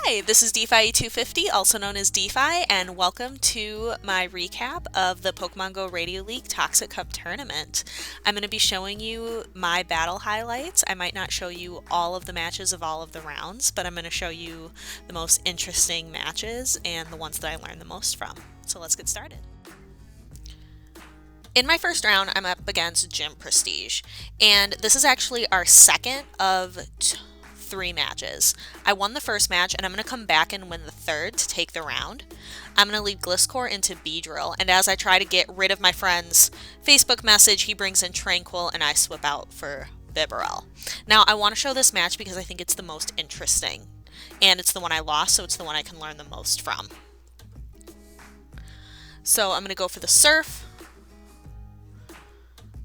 Hi, this is DeFi 250, also known as DeFi, and welcome to my recap of the Pokemon Go Radio League Toxic Cup Tournament. I'm going to be showing you my battle highlights. I might not show you all of the matches of all of the rounds, but I'm going to show you the most interesting matches and the ones that I learned the most from. So let's get started. In my first round, I'm up against Gym Prestige, and this is actually our second of three matches. I won the first match, and I'm going to come back and win the third to take the round. I'm going to lead Gliscor into Beedrill, and as I try to get rid of my friend's Facebook message, he brings in Tranquil, and I swap out for Bibarel. Now, I want to show this match because I think it's the most interesting, and it's the one I lost, so it's the one I can learn the most from. So I'm going to go for the Silph,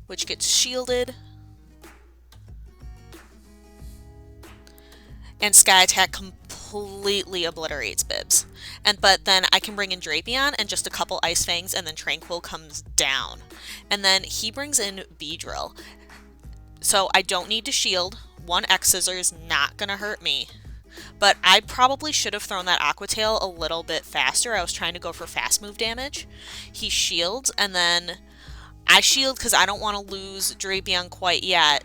which gets shielded. And Sky Attack completely obliterates Bibs. But then I can bring in Drapion and just a couple Ice Fangs, and then Tranquil comes down. And then he brings in Beedrill. So I don't need to shield. One X-Scissor is not going to hurt me. But I probably should have thrown that Aqua Tail a little bit faster. I was trying to go for fast move damage. He shields, and then I shield because I don't want to lose Drapion quite yet.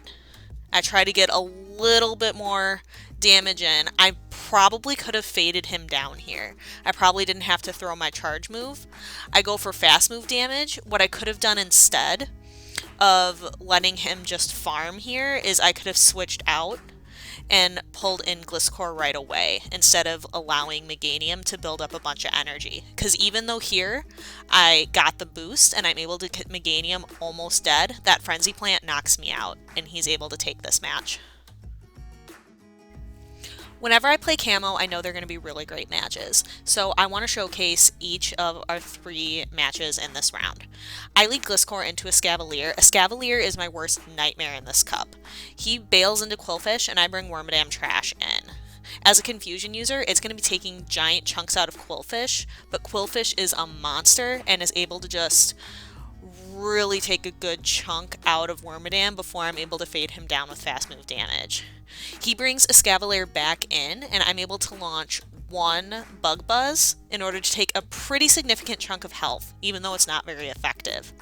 I try to get a little bit more damage in. I probably could have faded him down here. I probably didn't have to throw my charge move. I go for fast move damage. What I could have done instead of letting him just farm here is I could have switched out and pulled in Gliscor right away instead of allowing Meganium to build up a bunch of energy. Because even though here I got the boost and I'm able to get Meganium almost dead, that Frenzy Plant knocks me out and he's able to take this match. Whenever I play Camo, I know they're going to be really great matches, so I want to showcase each of our three matches in this round. I lead Gliscor into a Scavalier. A Scavalier is my worst nightmare in this cup. He bails into Qwilfish, and I bring Wormadam Trash in. As a Confusion user, it's going to be taking giant chunks out of Qwilfish, but Qwilfish is a monster and is able to just really take a good chunk out of Wormadam before I'm able to fade him down with fast move damage. He brings a Scavalier back in, and I'm able to launch one Bug Buzz in order to take a pretty significant chunk of health, even though it's not very effective.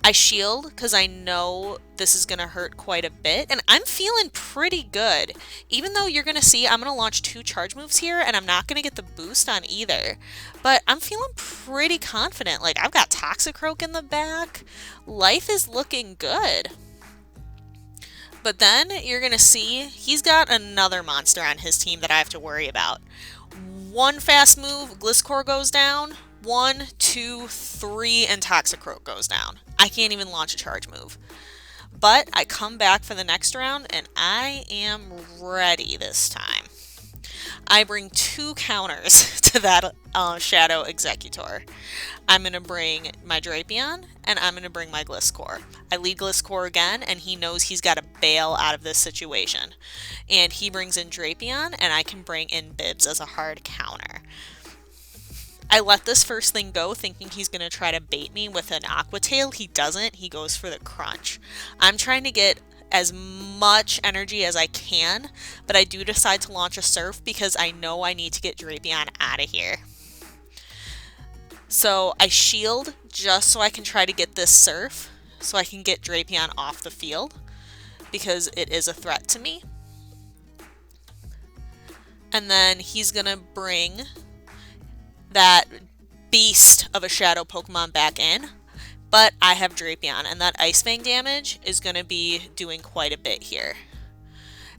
I shield because I know this is going to hurt quite a bit, and I'm feeling pretty good. Even though you're going to see I'm going to launch two charge moves here, and I'm not going to get the boost on either. But I'm feeling pretty confident. Like, I've got Toxicroak in the back. Life is looking good. But then you're going to see he's got another monster on his team that I have to worry about. One fast move, Gliscor goes down. 1, 2, 3, and Toxicroak goes down. I can't even launch a charge move. But I come back for the next round, and I am ready this time. I bring two counters to that Shadow Executor. I'm going to bring my Drapion, and I'm going to bring my Gliscor. I lead Gliscor again, and he knows he's got to bail out of this situation. And he brings in Drapion, and I can bring in Bibs as a hard counter. I let this first thing go thinking he's going to try to bait me with an Aqua Tail. He doesn't. He goes for the Crunch. I'm trying to get as much energy as I can, but I do decide to launch a Silph because I know I need to get Drapion out of here. So I shield just so I can try to get this Silph so I can get Drapion off the field because it is a threat to me. And then he's going to bring that beast of a shadow Pokemon back in, but I have Drapion, and that Ice Fang damage is going to be doing quite a bit here.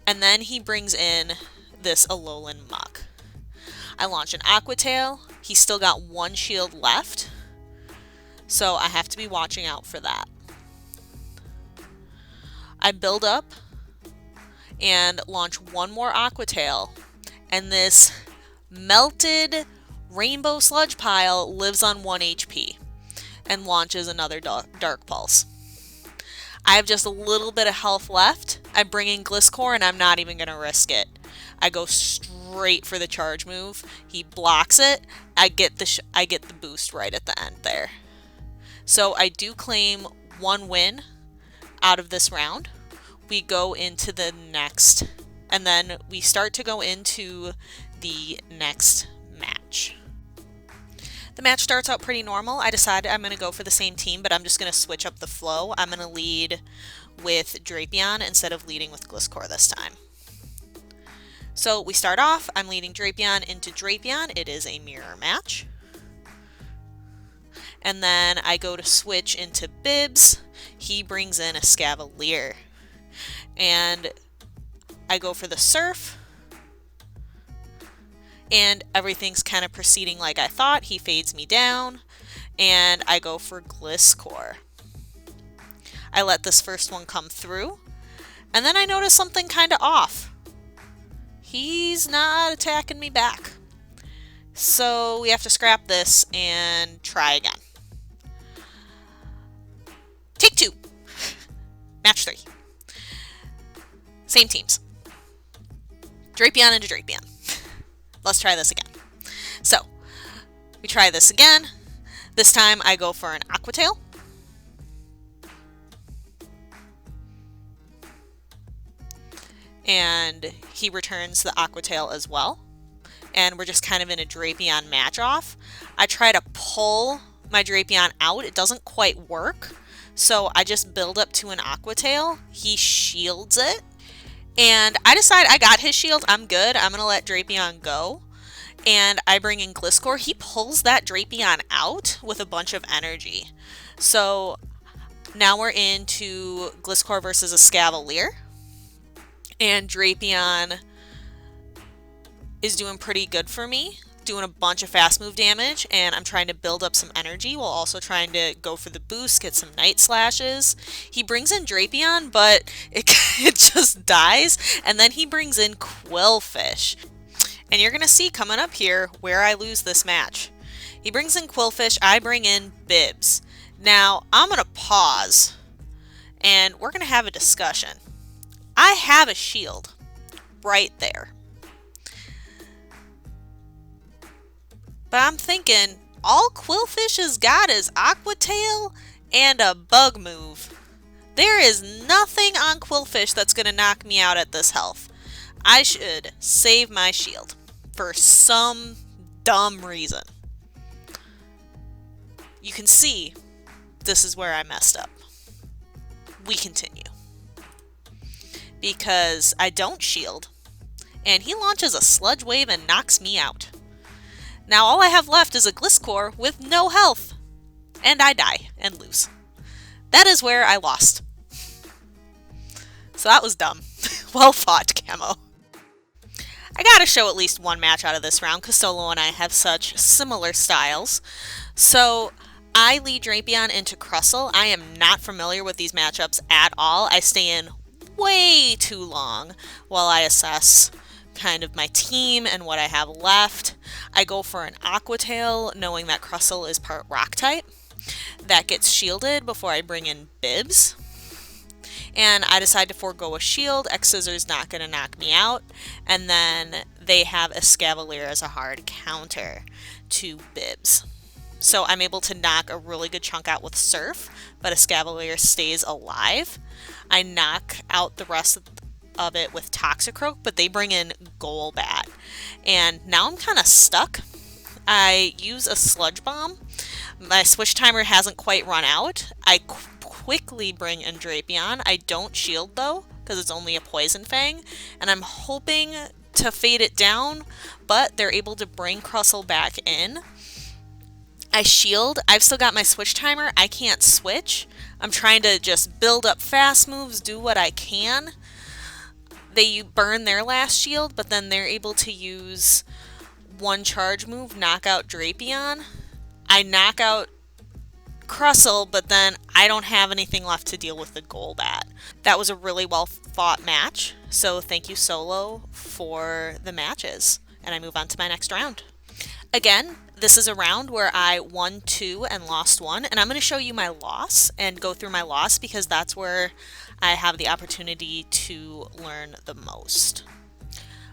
And then he brings in this Alolan Muck. I launch an Aqua Tail. He's still got one shield left, so I have to be watching out for that. I build up and launch one more Aqua Tail, and this melted Rainbow Sludge Pile lives on 1 HP and launches another Dark Pulse. I have just a little bit of health left. I bring in Gliscor, and I'm not even going to risk it. I go straight for the charge move. He blocks it. I get the boost right at the end there. So I do claim one win out of this round. We go into the next And then we start to go into the next match. The match starts out pretty normal. I decided I'm going to go for the same team, but I'm just going to switch up the flow. I'm going to lead with Drapion instead of leading with Gliscor this time. So we start off, I'm leading Drapion into Drapion. It is a mirror match. And then I go to switch into Bibs. He brings in a Scavalier. And I go for the Silph. And everything's kind of proceeding like I thought. He fades me down. And I go for Gliscor. I let this first one come through. And then I notice something kind of off. He's not attacking me back. So we have to scrap this and try again. Take 2. Match 3. Same teams. Drapion into Drapion. Let's try this again. So, we try this again. This time I go for an Aqua Tail. And he returns the Aqua Tail as well. And we're just kind of in a Drapion match-off. I try to pull my Drapion out. It doesn't quite work. So I just build up to an Aqua Tail. He shields it. And I decide I got his shield. I'm good. I'm going to let Drapion go. And I bring in Gliscor. He pulls that Drapion out with a bunch of energy. So now we're into Gliscor versus a Scavalier. And Drapion is doing pretty good for me. Doing a bunch of fast move damage. And I'm trying to build up some energy while also trying to go for the boost, get some Night Slashes. He brings in Drapion, but it just dies. And then he brings in Qwilfish. And you're going to see coming up here where I lose this match. He brings in Qwilfish, I bring in Bibs. Now, I'm going to pause, and we're going to have a discussion. I have a shield right there. But I'm thinking, all Qwilfish has got is Aqua Tail and a bug move. There is nothing on Qwilfish that's going to knock me out at this health. I should save my shield for some dumb reason. You can see this is where I messed up. We continue. Because I don't shield, and he launches a Sludge Wave and knocks me out. Now all I have left is a Gliscor with no health, and I die and lose. That is where I lost. So that was dumb. Well fought, Camo. I gotta show at least one match out of this round because Solo and I have such similar styles. So I lead Drapion into Crustle. I am not familiar with these matchups at all. I stay in way too long while I assess kind of my team and what I have left. I go for an Aqua Tail, knowing that Crustle is part Rock type. That gets shielded before I bring in Bibs. And I decide to forego a shield. X-Scissor's not going to knock me out. And then they have a Scavalier as a hard counter to Bibs. So I'm able to knock a really good chunk out with Silph, but a Scavalier stays alive. I knock out the rest of it with Toxicroak, but they bring in Golbat. And now I'm kind of stuck. I use a Sludge Bomb. My switch timer hasn't quite run out. I quickly bring in Drapion. I don't shield though, because it's only a Poison Fang, and I'm hoping to fade it down, but they're able to bring Crustle back in. I shield. I've still got my switch timer. I can't switch. I'm trying to just build up fast moves, do what I can. They burn their last shield, but then they're able to use one charge move, knock out Drapion. I knock out Crustle, but then I don't have anything left to deal with the Golbat. That was a really well fought match, so thank you Solo for the matches. And I move on to my next round. Again, this is a round where I won 2 and lost 1, and I'm going to show you my loss and go through my loss because that's where I have the opportunity to learn the most.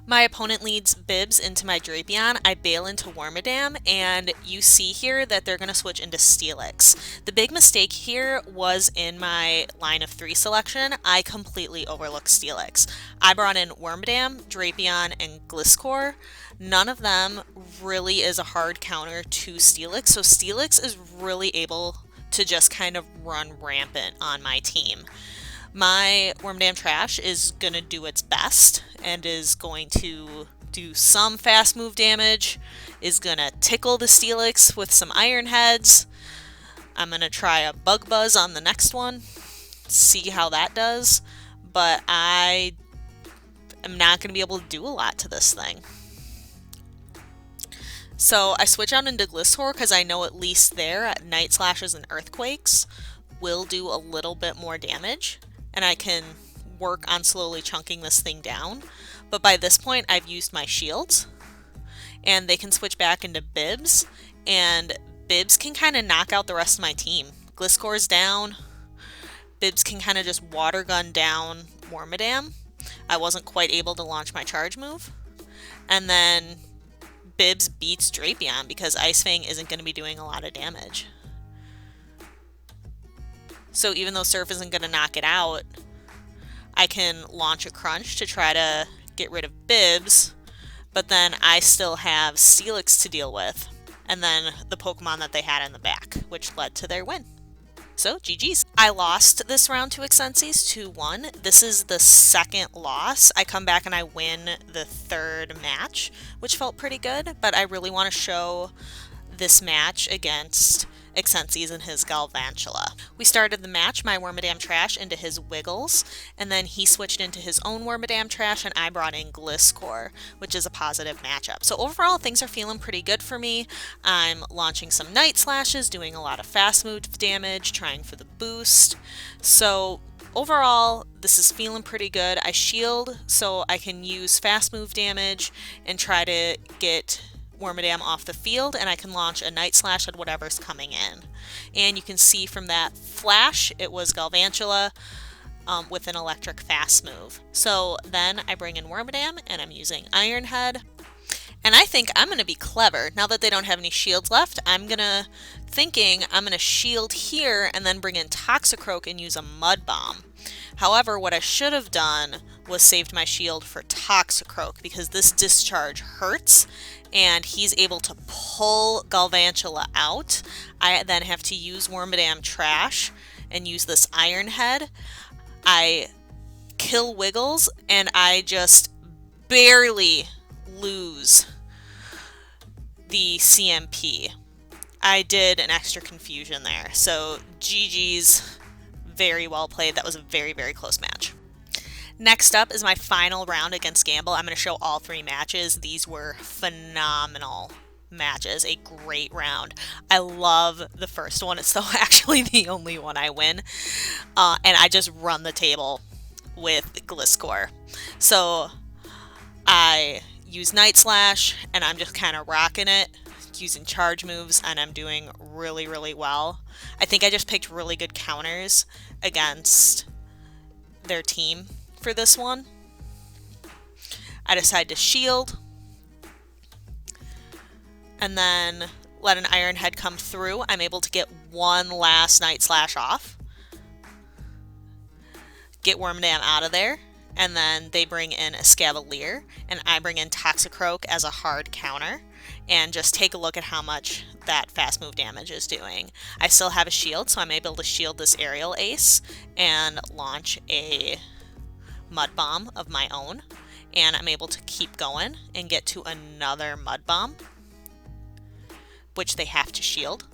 My opponent leads Bibs into my Drapion, I bail into Wormadam, and you see here that they're going to switch into Steelix. The big mistake here was in my line of 3 selection. I completely overlooked Steelix. I brought in Wormadam, Drapion, and Gliscor. None of them really is a hard counter to Steelix, so Steelix is really able to just kind of run rampant on my team. My Wormadam Trash is going to do its best and is going to do some fast move damage, is going to tickle the Steelix with some Iron Heads. I'm going to try a Bug Buzz on the next one, see how that does, but I am not going to be able to do a lot to this thing. So I switch out into Gliscor because I know at least there at Night Slashes and Earthquakes will do a little bit more damage, and I can work on slowly chunking this thing down. But by this point, I've used my shields, and they can switch back into Bibs, and Bibs can kind of knock out the rest of my team. Gliscor's down. Bibs can kind of just water gun down Wormadam. I wasn't quite able to launch my charge move. And then Bibs beats Drapion because Ice Fang isn't going to be doing a lot of damage. So even though Surf isn't going to knock it out, I can launch a Crunch to try to get rid of Bibs, but then I still have Steelix to deal with, and then the Pokemon that they had in the back, which led to their win. So, GG's. I lost this round to Exenses 2-1. This is the second loss. I come back and I win the third match, which felt pretty good, but I really want to show this match against Exenses and his Galvantula. We started the match, my Wormadam Trash into his Wiggles, and then he switched into his own Wormadam Trash, and I brought in Gliscor, which is a positive matchup. So overall, things are feeling pretty good for me. I'm launching some Night Slashes, doing a lot of fast move damage, trying for the boost. So overall, this is feeling pretty good. I shield so I can use fast move damage and try to get Wormadam off the field, and I can launch a Night Slash at whatever's coming in. And you can see from that flash, it was Galvantula with an electric fast move. So then I bring in Wormadam, and I'm using Iron Head. And I think I'm going to be clever. Now that they don't have any shields left, I'm going to shield here and then bring in Toxicroak and use a Mud Bomb. However, what I should have done was saved my shield for Toxicroak because this discharge hurts and he's able to pull Galvantula out. I then have to use Wormadam Trash and use this Iron Head. I kill Wiggles and I just barely lose the CMP. I did an extra confusion there. So GG's, very well played. That was a very, very close match. Next up is my final round against Gamble. I'm going to show all 3 matches. These were phenomenal matches, a great round. I love the first one. It's actually the only one I win. And I just run the table with Gliscor. So I use Night Slash, and I'm just kind of rocking it, using charge moves, and I'm doing really, really well. I think I just picked really good counters against their team for this one. I decide to shield, and then let an Iron Head come through. I'm able to get one last Night Slash off, get Wormadam out of there, and then they bring in a Scavalier, and I bring in Toxicroak as a hard counter, and just take a look at how much that fast move damage is doing. I still have a shield, so I'm able to shield this Aerial Ace and launch a Mud Bomb of my own, and I'm able to keep going and get to another Mud Bomb, which they have to shield.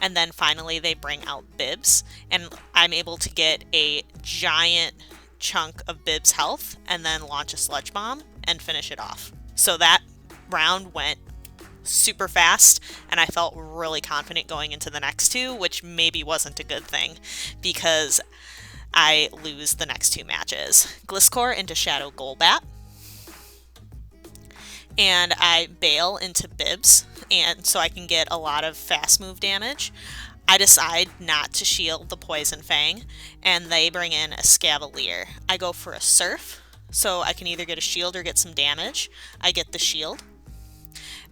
And then finally they bring out Bibs, and I'm able to get a giant chunk of Bibs health and then launch a Sludge Bomb and finish it off. So that round went super fast, and I felt really confident going into the next 2, which maybe wasn't a good thing because I lose the next 2 matches. Gliscor into Shadow Golbat, and I bail into Bibs, and so I can get a lot of fast move damage. I decide not to shield the Poison Fang, and they bring in a Scavalier. I go for a Surf so I can either get a shield or get some damage. I get the shield.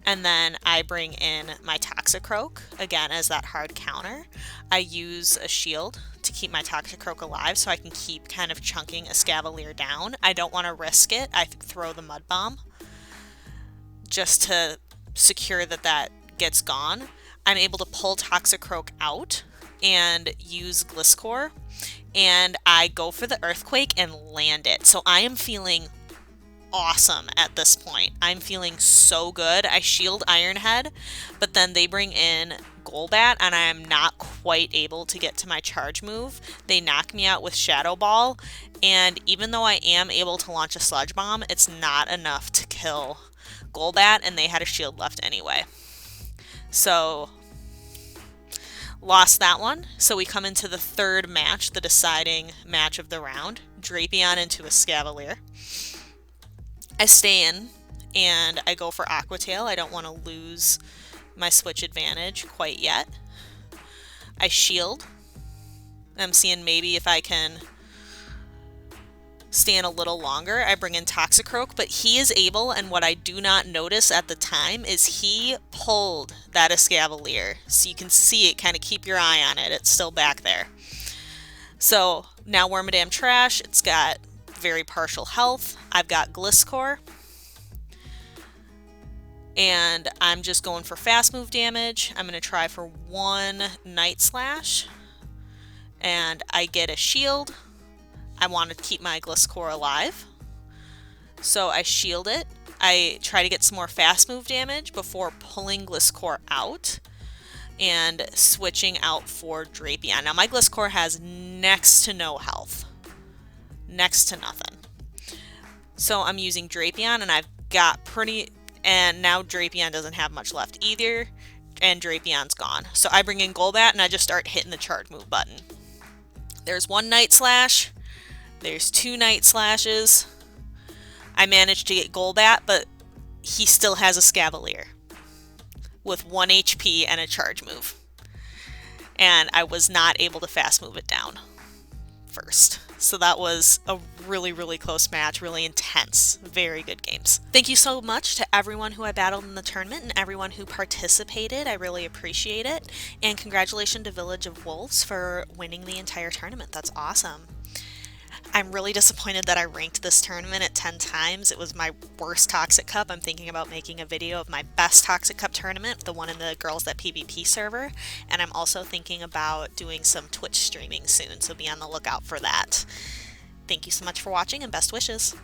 And then I bring in my Toxicroak, again as that hard counter. I use a shield to keep my Toxicroak alive so I can keep kind of chunking a Scavalier down. I don't want to risk it. I throw the Mud Bomb just to secure that that gets gone. I'm able to pull Toxicroak out and use Gliscor, and I go for the Earthquake and land it. So I am feeling awesome at this point. I'm feeling so good. I shield Ironhead, but then they bring in Golbat and I'm not quite able to get to my charge move. They knock me out with Shadow Ball, and even though I am able to launch a Sludge Bomb, it's not enough to kill Golbat, and they had a shield left anyway. So lost that one. So we come into the third match, the deciding match of the round. Drapion into a Scavalier. I stay in and I go for Aqua Tail. I don't want to lose my switch advantage quite yet. I shield. I'm seeing maybe if I can stand a little longer. I bring in Toxicroak, but he is able, and what I do not notice at the time is he pulled that Escavalier. So you can see it, kind of keep your eye on it. It's still back there. So now Wormadam Trash. It's got very partial health. I've got Gliscor, and I'm just going for fast move damage. I'm going to try for one Night Slash, and I get a shield. I want to keep my Gliscor alive, so I shield it. I try to get some more fast move damage before pulling Gliscor out and switching out for Drapion. Now my Gliscor has next to no health. Next to nothing. So I'm using Drapion, and I've got and now Drapion doesn't have much left either, and Drapion's gone. So I bring in Golbat and I just start hitting the charge move button. There's one Night Slash, there's two Night Slashes. I managed to get Golbat, but he still has a Scavalier with 1 HP and a charge move. And I was not able to fast move it down first. So that was a really, really close match, really intense, very good games. Thank you so much to everyone who I battled in the tournament and everyone who participated. I really appreciate it. And congratulations to Village of Wolves for winning the entire tournament. That's awesome. I'm really disappointed that I ranked this tournament at 10 times. It was my worst Toxic Cup. I'm thinking about making a video of my best Toxic Cup tournament, the one in the Girls That PvP server, and I'm also thinking about doing some Twitch streaming soon, so be on the lookout for that. Thank you so much for watching, and best wishes!